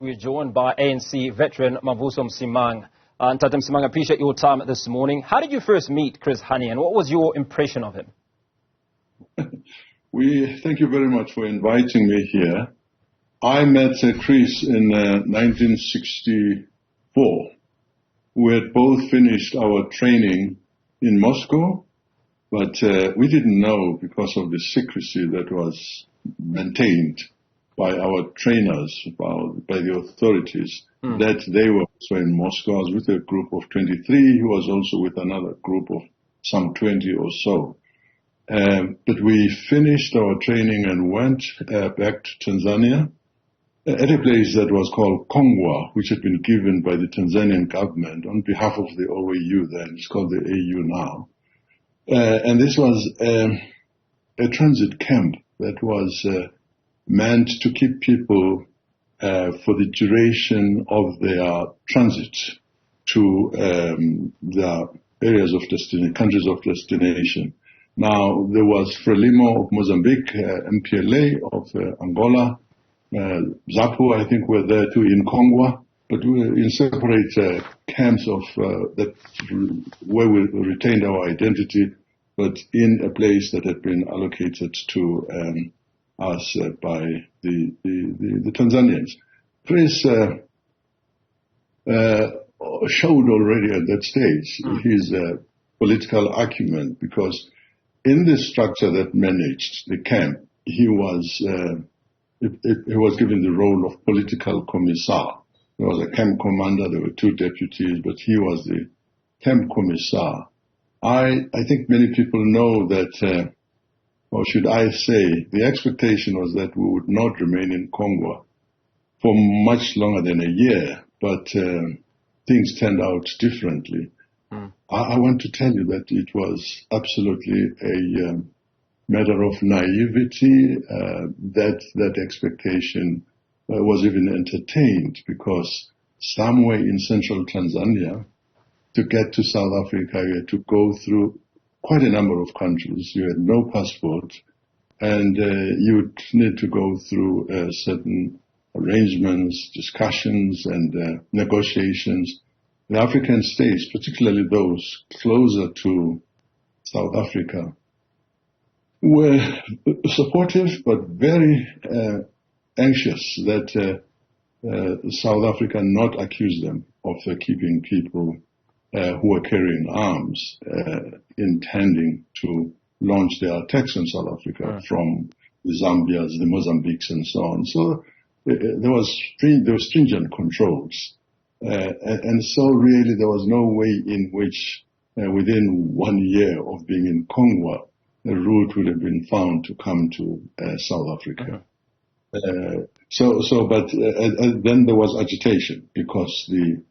We're joined by ANC veteran Mavuso Msimang. Tata Msimang, I appreciate your time this morning. How did you first meet Chris Hani, and what was your impression of him? Thank you very much for inviting me here. I met Chris in 1964. We had both finished our training in Moscow, but we didn't know, because of the secrecy that was maintained by our trainers, by the authorities, that they were also in Moscow. I was with a group of 23. He was also with another group of some 20 or so. But we finished our training and went back to Tanzania at a place that was called Kongwa, which had been given by the Tanzanian government on behalf of the OAU then. It's called the AU now. And this was a transit camp that was meant to keep people for the duration of their transit to their areas of destination, countries of destination. Now, there was Frelimo of Mozambique, MPLA of Angola, Zapu, I think, were there too in Kongwa, but we were in separate camps of that where we retained our identity, but in a place that had been allocated to us by the Tanzanians. Chris showed already at that stage his political acumen, because in the structure that managed the camp, he was given the role of political commissar. There was a camp commander, there were two deputies, but he was the camp commissar. I think many people know that, or should I say, the expectation was that we would not remain in Congo for much longer than a year, but things turned out differently. I want to tell you that it was absolutely a matter of naivety that expectation was even entertained, because somewhere in central Tanzania, to get to South Africa, you had to go through quite a number of countries. You had no passport, and you would need to go through certain arrangements, discussions, and negotiations. The African states, particularly those closer to South Africa, were supportive but very anxious that South Africa not accuse them of keeping people who were carrying arms, intending to launch their attacks on South Africa from the Zambias, the Mozambiques, and so on. So there were stringent controls. And so really there was no way in which within 1 year of being in Congo, a route would have been found to come to South Africa. But then there was agitation, because the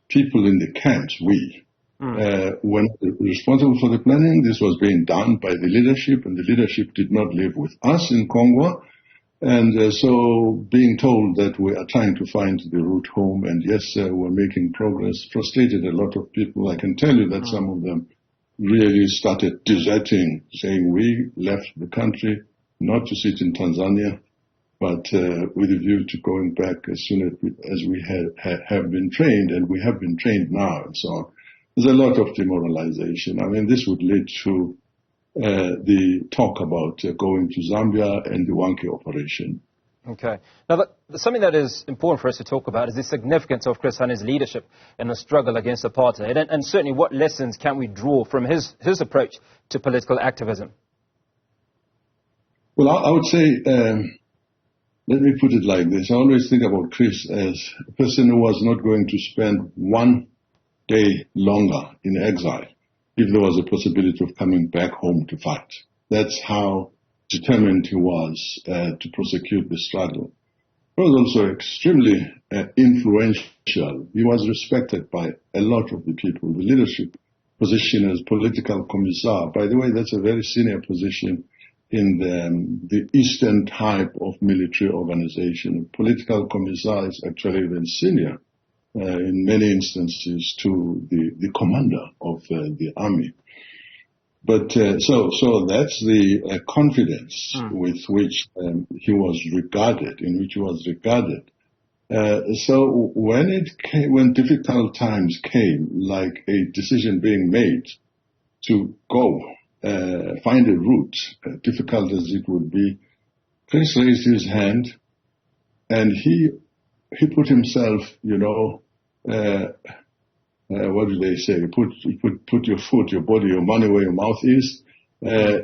people in the camps, were responsible for the planning. This was being done by the leadership, and the leadership did not live with us in Congo. And so being told that we are trying to find the route home, and yes, we're making progress, frustrated a lot of people. I can tell you that some of them really started deserting, saying we left the country not to sit in Tanzania, but with a view to going back as soon as we have been trained, and we have been trained now, and so on. There's a lot of demoralization. I mean, this would lead to the talk about going to Zambia and the Wanke operation. Okay. Now, something that is important for us to talk about is the significance of Chris Hani's leadership in the struggle against apartheid, and certainly what lessons can we draw from his approach to political activism? Well, I would say, let me put it like this. I always think about Chris as a person who was not going to spend 1 day longer in exile if there was a possibility of coming back home to fight. That's how determined he was to prosecute the struggle. He was also extremely influential. He was respected by a lot of the people. The leadership position as political commissar, by the way, that's a very senior position in the Eastern type of military organization. Political commissar is actually even senior in many instances to the commander of the army. But so that's the confidence with which he was regarded, in which he was regarded. So when difficult times came, like a decision being made to go find a route, difficult as it would be, Chris raised his hand and he put himself, what do they say? Put your foot, your body, your money where your mouth is.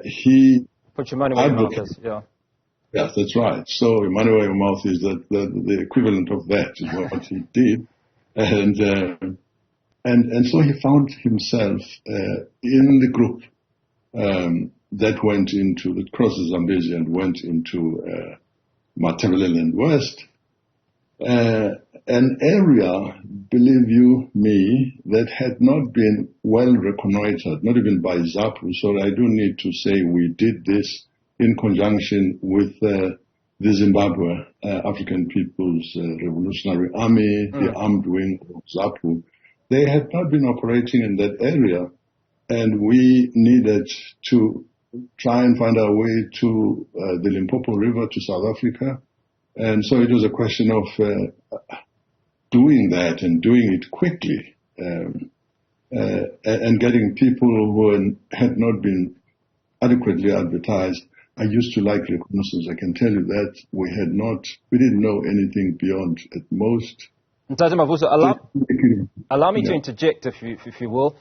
He put your money where your mouth is. Yeah. Yes, that's right. So your money where your mouth is, the equivalent of that is what he did, and so he found himself in the group that went into that crossed the Zambezi and went into Matabeleland West, an area, believe you me, that had not been well reconnoitered, not even by ZAPU. So I do need to say we did this in conjunction with the Zimbabwe African People's Revolutionary Army, the armed wing of ZAPU. They had not been operating in that area, and we needed to try and find our way to the Limpopo River to South Africa. And so it was a question of doing that and doing it quickly, and getting people who had not been adequately advertised. I used to like reconnaissance. I can tell you that we didn't know anything beyond at most. Mavuso, allow me to interject, if you will.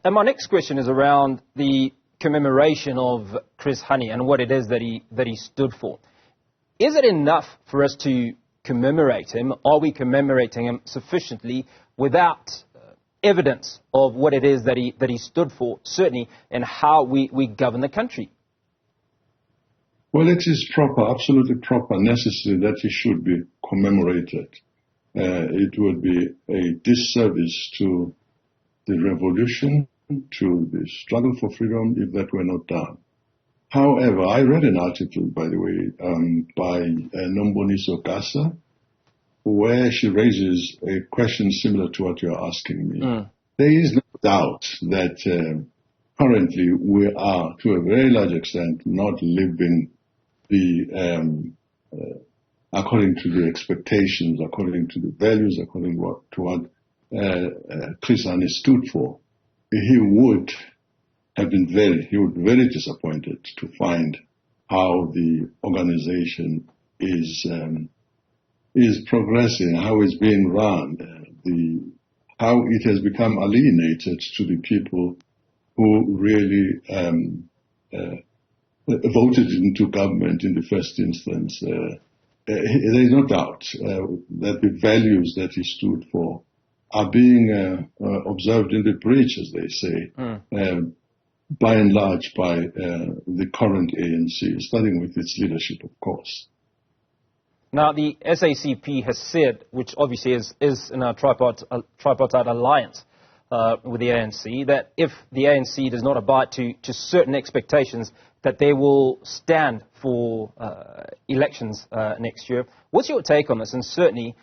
And my next question is around the commemoration of Chris Hani and what it is that he stood for. Is it enough for us to commemorate him? Are we commemorating him sufficiently without evidence of what it is that he stood for, certainly, and how we govern the country? Well, it is proper, absolutely proper, necessary that he should be commemorated. It would be a disservice to the revolution, to the struggle for freedom, if that were not done. However, I read an article, by the way, by Nomboniso Gasa, where she raises a question similar to what you're asking me. There is no doubt that currently we are, to a very large extent, not living according to the expectations, according to the values, according to what Chris Hani stood for. He would be very disappointed to find how the organization is progressing, how it's being run, how it has become alienated to the people who really voted into government in the first instance. There is no doubt that the values that he stood for are being observed in the breach, as they say, by and large by the current ANC, starting with its leadership, of course. Now, the SACP has said, which obviously is in a tripartite alliance with the ANC, that if the ANC does not abide to certain expectations, that they will stand for elections next year. What's your take on this? And certainly,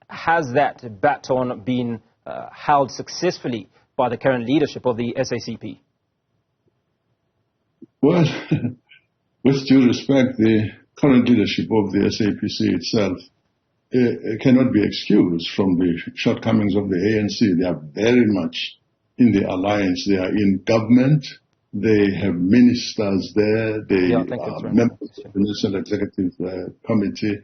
has that baton been held successfully by the current leadership of the SACP? Well, with due respect, the current leadership of the SAPC itself cannot be excused from the shortcomings of the ANC. They are very much in the alliance. They are in government. They have ministers there. They are members of the National Executive Committee.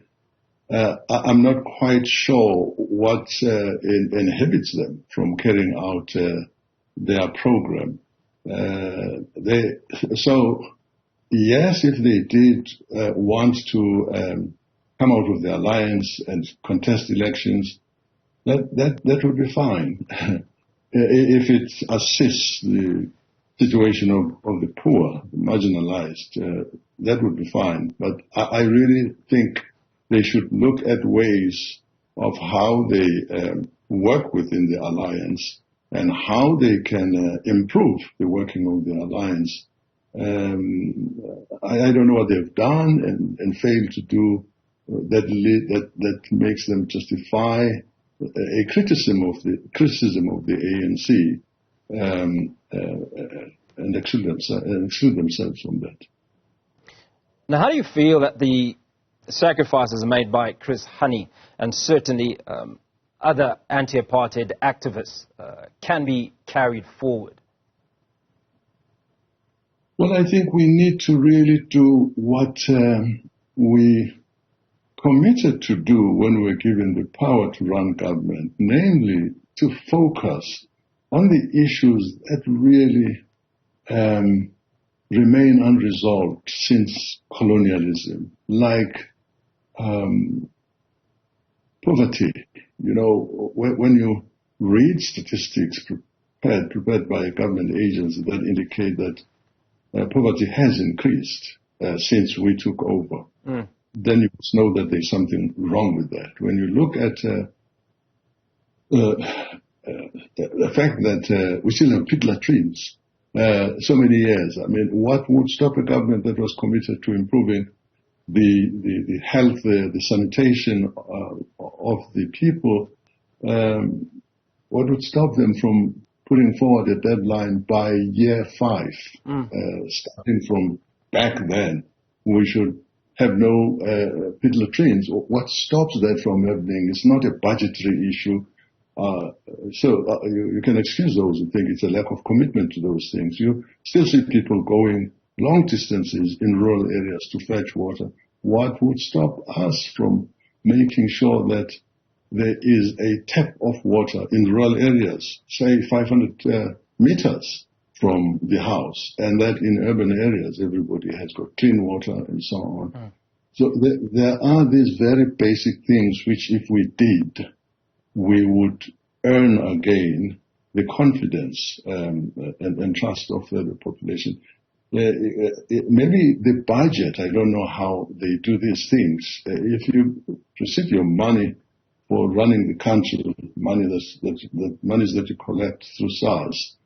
I'm not quite sure what inhibits them from carrying out their program. So, yes, if they did want to come out of the alliance and contest elections, that would be fine. If it assists the situation of the poor, the marginalized, that would be fine. But I really think they should look at ways of how they work within the alliance and how they can improve the working of the alliance. I don't know what they've done and failed to do that makes them justify a criticism of the ANC and exclude themselves from that. Now, how do you feel that the sacrifices made by Chris Hani and certainly other anti-apartheid activists can be carried forward? Well, I think we need to really do what we committed to do when we were given the power to run government, namely to focus on the issues that really remain unresolved since colonialism, like poverty. You know, when you read statistics prepared by a government agency that indicate that poverty has increased since we took over, then you must know that there's something wrong with that. When you look at the fact that we still have pit latrines so many years, I mean, what would stop a government that was committed to improving the health, the sanitation of the people? What would stop them from putting forward a deadline by year 5, starting from back then? We should have no pit latrines. What stops that from happening is not a budgetary issue. You can excuse those who think it's a lack of commitment to those things. You still see people going long distances in rural areas to fetch water. What would stop us from making sure that there is a tap of water in rural areas, say 500 meters from the house, and that in urban areas everybody has got clean water and so on? So there are these very basic things which, if we did, we would earn again the confidence and trust of the population. Maybe the budget, I don't know how they do these things. If you receive your money for running the country, monies that you collect through SARS,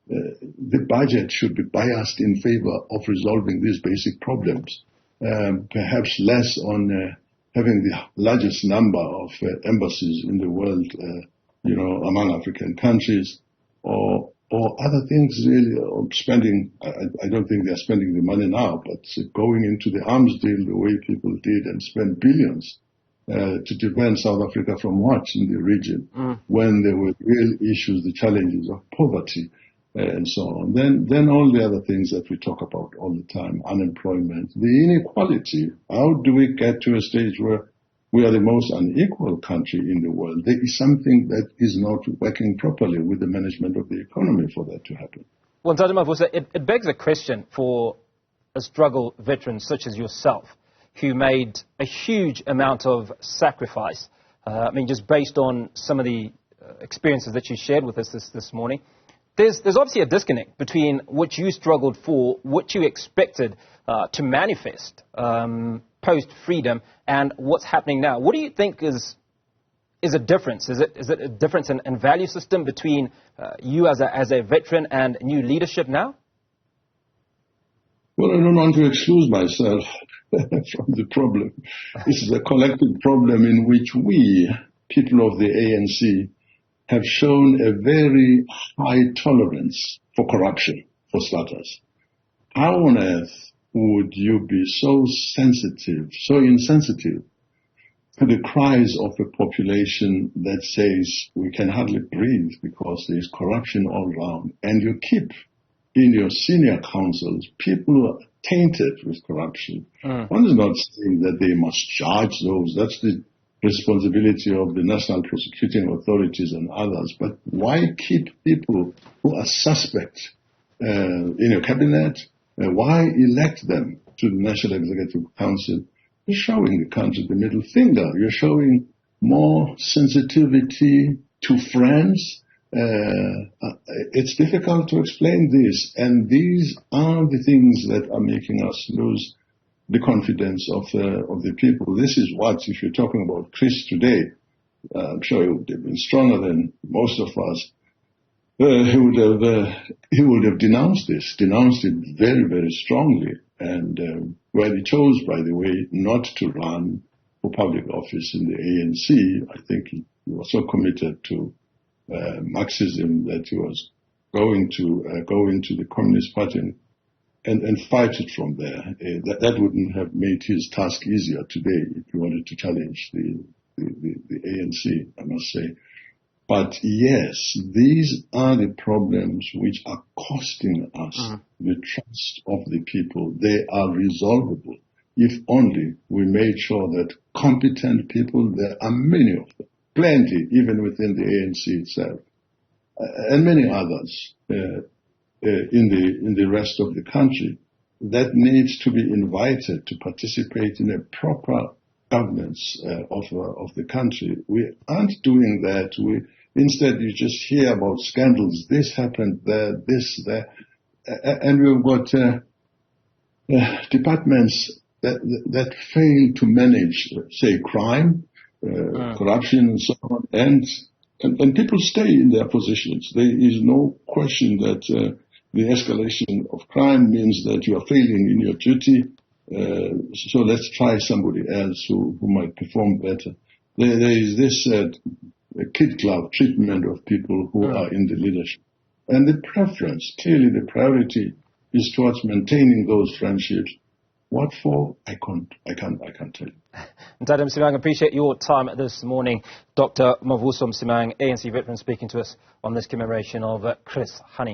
the budget should be biased in favor of resolving these basic problems, perhaps less on having the largest number of embassies in the world, among African countries, or other things really, or spending. I don't think they're spending the money now, but going into the arms deal the way people did and spend billions to defend South Africa from what in the region, when there were real issues, the challenges of poverty and so on. Then all the other things that we talk about all the time, unemployment, the inequality. How do we get to a stage where we are the most unequal country in the world? There is something that is not working properly with the management of the economy for that to happen. Well, Ntate Mavuso, it begs a question for a struggle veteran such as yourself, who made a huge amount of sacrifice. Just based on some of the experiences that you shared with us this morning, there's obviously a disconnect between what you struggled for, what you expected to manifest post-freedom, and what's happening now. What do you think is a difference? Is it a difference in value system between you as a veteran and new leadership now? Well, I don't want to excuse myself from the problem. This is a collective problem in which we, people of the ANC, have shown a very high tolerance for corruption, for starters. How on earth would you be so sensitive, so insensitive to the cries of a population that says we can hardly breathe because there is corruption all around, and you keep in your senior councils people who are tainted with corruption? One is not saying that they must charge those. That's the responsibility of the national prosecuting authorities and others. But why keep people who are suspect in your cabinet? Why elect them to the National Executive Council? You're showing the country the middle finger. You're showing more sensitivity to friends. It's difficult to explain this, and these are the things that are making us lose the confidence of the people. This is what, if you're talking about Chris today, I'm sure he would have been stronger than most of us. He would have denounced it very, very strongly. And where he chose, by the way, not to run for public office in the ANC, I think he was so committed to Marxism that he was going to go into the Communist Party and and fight it from there. That wouldn't have made his task easier today if he wanted to challenge the ANC, I must say. But yes, these are the problems which are costing us the trust of the people. They are resolvable if only we made sure that competent people, there are many of them, plenty, even within the ANC itself, and many others in the rest of the country, that needs to be invited to participate in a proper governance of the country. We aren't doing that. Instead, you just hear about scandals. This happened there, this there, and we've got departments that fail to manage, say, crime, corruption, and so on, and people stay in their positions. There is no question that the escalation of crime means that you are failing in your duty. So let's try somebody else who might perform better. There is this kid glove treatment of people who are in the leadership. And the preference, clearly the priority is towards maintaining those friendships. What for? I can't tell you. Janusz Msimang, I appreciate your time this morning. Dr. Mavuso Msimang, ANC veteran, speaking to us on this commemoration of Chris Hani.